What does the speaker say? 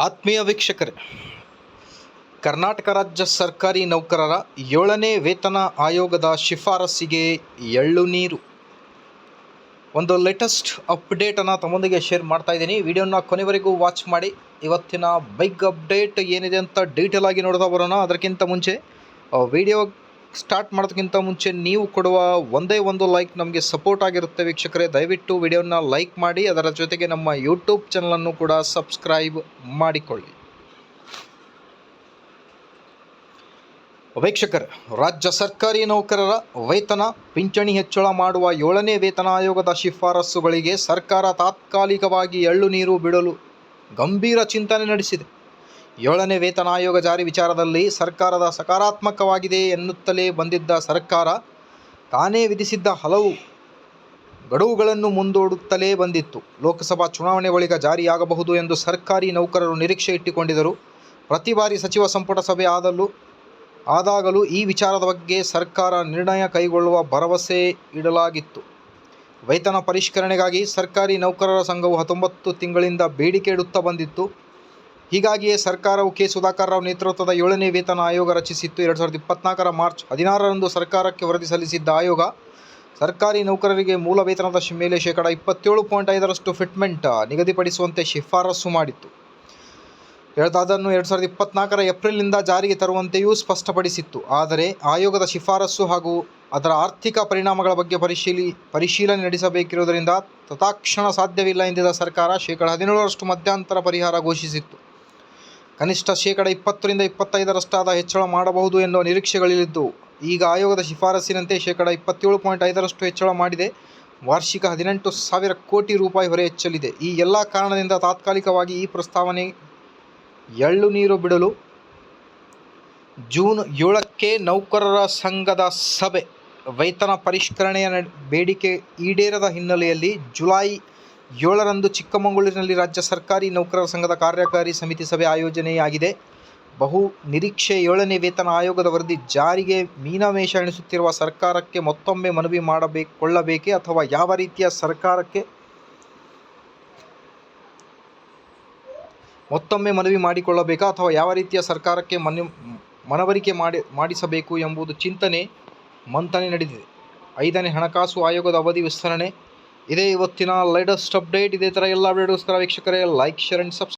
ಆತ್ಮೀಯ ವೀಕ್ಷಕರೇ, ಕರ್ನಾಟಕ ರಾಜ್ಯ ಸರ್ಕಾರಿ ನೌಕರರ 7ನೇ ವೇತನ ಆಯೋಗದ ಶಿಫಾರಸ್ಸಿಗೆ ಎಳ್ಳು ನೀರು. ಒಂದು ಲೇಟೆಸ್ಟ್ ಅಪ್ಡೇಟನ್ನು ತಮ್ಮೊಂದಿಗೆ ಶೇರ್ ಮಾಡ್ತಾ ಇದ್ದೀನಿ. ವಿಡಿಯೋನ ಕೊನೆವರೆಗೂ ವಾಚ್ ಮಾಡಿ. ಇವತ್ತಿನ ಬಿಗ್ ಅಪ್ಡೇಟ್ ಏನಿದೆ ಅಂತ ಡೀಟೇಲ್ ಆಗಿ ನೋಡ್ತಾ ಬರೋಣ. ಅದಕ್ಕಿಂತ ಮುಂಚೆ ವಿಡಿಯೋ ಸ್ಟಾರ್ಟ್ ಮಾಡೋದಕ್ಕಿಂತ ಮುಂಚೆ ನೀವು ಕೊಡುವ ಒಂದೇ ಒಂದು ಲೈಕ್ ನಮಗೆ ಸಪೋರ್ಟ್ ಆಗಿರುತ್ತೆ ವೀಕ್ಷಕರೇ. ದಯವಿಟ್ಟು ವಿಡಿಯೋನ ಲೈಕ್ ಮಾಡಿ, ಅದರ ಜೊತೆಗೆ ನಮ್ಮ ಯೂಟ್ಯೂಬ್ ಚಾನಲನ್ನು ಕೂಡ ಸಬ್ಸ್ಕ್ರೈಬ್ ಮಾಡಿಕೊಳ್ಳಿ. ವೀಕ್ಷಕರೇ, ರಾಜ್ಯ ಸರ್ಕಾರಿ ನೌಕರರ ವೇತನ ಪಿಂಚಣಿ ಹೆಚ್ಚಳ ಮಾಡುವ 7ನೇ ವೇತನ ಆಯೋಗದ ಶಿಫಾರಸುಗಳಿಗೆ ಸರ್ಕಾರ ತಾತ್ಕಾಲಿಕವಾಗಿ ಎಳ್ಳು ನೀರು ಬಿಡಲು ಗಂಭೀರ ಚಿಂತನೆ ನಡೆಸಿದೆ. 7ನೇ ವೇತನ ಆಯೋಗ ಜಾರಿ ವಿಚಾರದಲ್ಲಿ ಸರ್ಕಾರದ ಸಕಾರಾತ್ಮಕವಾಗಿದೆ ಎನ್ನುತ್ತಲೇ ಬಂದಿದ್ದ ಸರ್ಕಾರ ತಾನೇ ವಿಧಿಸಿದ್ದ ಹಲವು ಗಡುವುಗಳನ್ನು ಮುಂದೂಡುತ್ತಲೇ ಬಂದಿತ್ತು. ಲೋಕಸಭಾ ಚುನಾವಣೆ ಬಳಿಕ ಜಾರಿಯಾಗಬಹುದು ಎಂದು ಸರ್ಕಾರಿ ನೌಕರರು ನಿರೀಕ್ಷೆ ಇಟ್ಟುಕೊಂಡಿದ್ದರು. ಪ್ರತಿ ಬಾರಿ ಸಚಿವ ಸಂಪುಟ ಸಭೆ ಆದಾಗಲೂ ಈ ವಿಚಾರದ ಬಗ್ಗೆ ಸರ್ಕಾರ ನಿರ್ಣಯ ಕೈಗೊಳ್ಳುವ ಭರವಸೆ ಇಡಲಾಗಿತ್ತು. ವೇತನ ಪರಿಷ್ಕರಣೆಗಾಗಿ ಸರ್ಕಾರಿ ನೌಕರರ ಸಂಘವು 19 ತಿಂಗಳಿಂದ ಬೇಡಿಕೆ ಇಡುತ್ತಾ ಬಂದಿತ್ತು. ಹೀಗಾಗಿಯೇ ಸರ್ಕಾರವು ಕೆ. ಸುಧಾಕರ್ ರಾವ್ ನೇತೃತ್ವದ 7ನೇ ವೇತನ ಆಯೋಗ ರಚಿಸಿತ್ತು. 2024 ಮಾರ್ಚ್ 16ರಂದು ಸರ್ಕಾರಕ್ಕೆ ವರದಿ ಸಲ್ಲಿಸಿದ್ದ ಆಯೋಗ ಸರ್ಕಾರಿ ನೌಕರರಿಗೆ ಮೂಲ ವೇತನದ ಮೇಲೆ ಶೇಕಡಾ 27.5ರಷ್ಟು ಫಿಟ್ಮೆಂಟ್ ನಿಗದಿಪಡಿಸುವಂತೆ ಶಿಫಾರಸು ಮಾಡಿತ್ತು. ಅದನ್ನು 2024 ಏಪ್ರಿಲ್ನಿಂದ ಜಾರಿಗೆ ತರುವಂತೆಯೂ ಸ್ಪಷ್ಟಪಡಿಸಿತ್ತು. ಆದರೆ ಆಯೋಗದ ಶಿಫಾರಸು ಹಾಗೂ ಅದರ ಆರ್ಥಿಕ ಪರಿಣಾಮಗಳ ಬಗ್ಗೆ ಪರಿಶೀಲನೆ ನಡೆಸಬೇಕಿರುವುದರಿಂದ ತತ್ಕ್ಷಣ ಸಾಧ್ಯವಿಲ್ಲ ಎಂದಿದ್ದ ಸರ್ಕಾರ ಶೇಕಡಾ 17ರಷ್ಟು ಮಧ್ಯಂತರ ಪರಿಹಾರ ಘೋಷಿಸಿತ್ತು. ಕನಿಷ್ಠ ಶೇಕಡಾ 20ರಿಂದ 25ರಷ್ಟಾದ ಹೆಚ್ಚಳ ಮಾಡಬಹುದು ಎನ್ನುವ ನಿರೀಕ್ಷೆಗಳಿದ್ದು, ಈಗ ಆಯೋಗದ ಶಿಫಾರಸಿನಂತೆ ಶೇಕಡಾ 27.5ರಷ್ಟು ಹೆಚ್ಚಳ ಮಾಡಿದೆ. ವಾರ್ಷಿಕ 18,000 ಕೋಟಿ ರೂಪಾಯಿ ಹೊರೆ ಹೆಚ್ಚಲಿದೆ. ಈ ಎಲ್ಲ ಕಾರಣದಿಂದ ತಾತ್ಕಾಲಿಕವಾಗಿ ಈ ಪ್ರಸ್ತಾವನೆ ಎಳ್ಳು ನೀರು ಬಿಡಲು ಜೂನ್ 7ಕ್ಕೆ ನೌಕರರ ಸಂಘದ ಸಭೆ. ವೇತನ ಪರಿಷ್ಕರಣೆಯ ಬೇಡಿಕೆ ಈಡೇರದ ಹಿನ್ನೆಲೆಯಲ್ಲಿ ಜುಲೈ 7ರಂದು ಚಿಕ್ಕಮಗಳೂರಿನಲ್ಲಿ ರಾಜ್ಯ ಸರ್ಕಾರಿ ನೌಕರರ ಸಂಘದ ಕಾರ್ಯಕಾರಿ ಸಮಿತಿ ಸಭೆ ಆಯೋಜನೆಯಾಗಿದೆ. ಬಹು ನಿರೀಕ್ಷೆ 7ನೇ ವೇತನ ಆಯೋಗದ ವರದಿ ಜಾರಿಗೆ ಮೀನಮೇಷ ಎಣಿಸುತ್ತಿರುವ ಸರ್ಕಾರಕ್ಕೆ ಮತ್ತೊಮ್ಮೆ ಮನವಿ ಮಾಡಿಕೊಳ್ಳಬೇಕೇ ಅಥವಾ ಯಾವ ರೀತಿಯ ಸರ್ಕಾರಕ್ಕೆ ಮನವರಿಕೆ ಮಾಡಿಸಬೇಕು ಎಂಬುದು ಚಿಂತನೆ ಮಂಥನೆ ನಡೆದಿದೆ. 5ನೇ ಹಣಕಾಸು ಆಯೋಗದ ಅವಧಿ ವಿಸ್ತರಣೆ. ಇದೇ ಇವತ್ತಿನ ಲೇಟೆಸ್ಟ್ ಅಪ್ಡೇಟ್. ಇದೇ ಥರ ಎಲ್ಲ ಅಪ್ಡೇಟ್ಗೋಸ್ಕರ ವೀಕ್ಷಕರೇ ಲೈಕ್, ಶೇರ್ ಆ್ಯಂಡ್ ಸಬ್ಸ್ಕ್ರೈಬ್.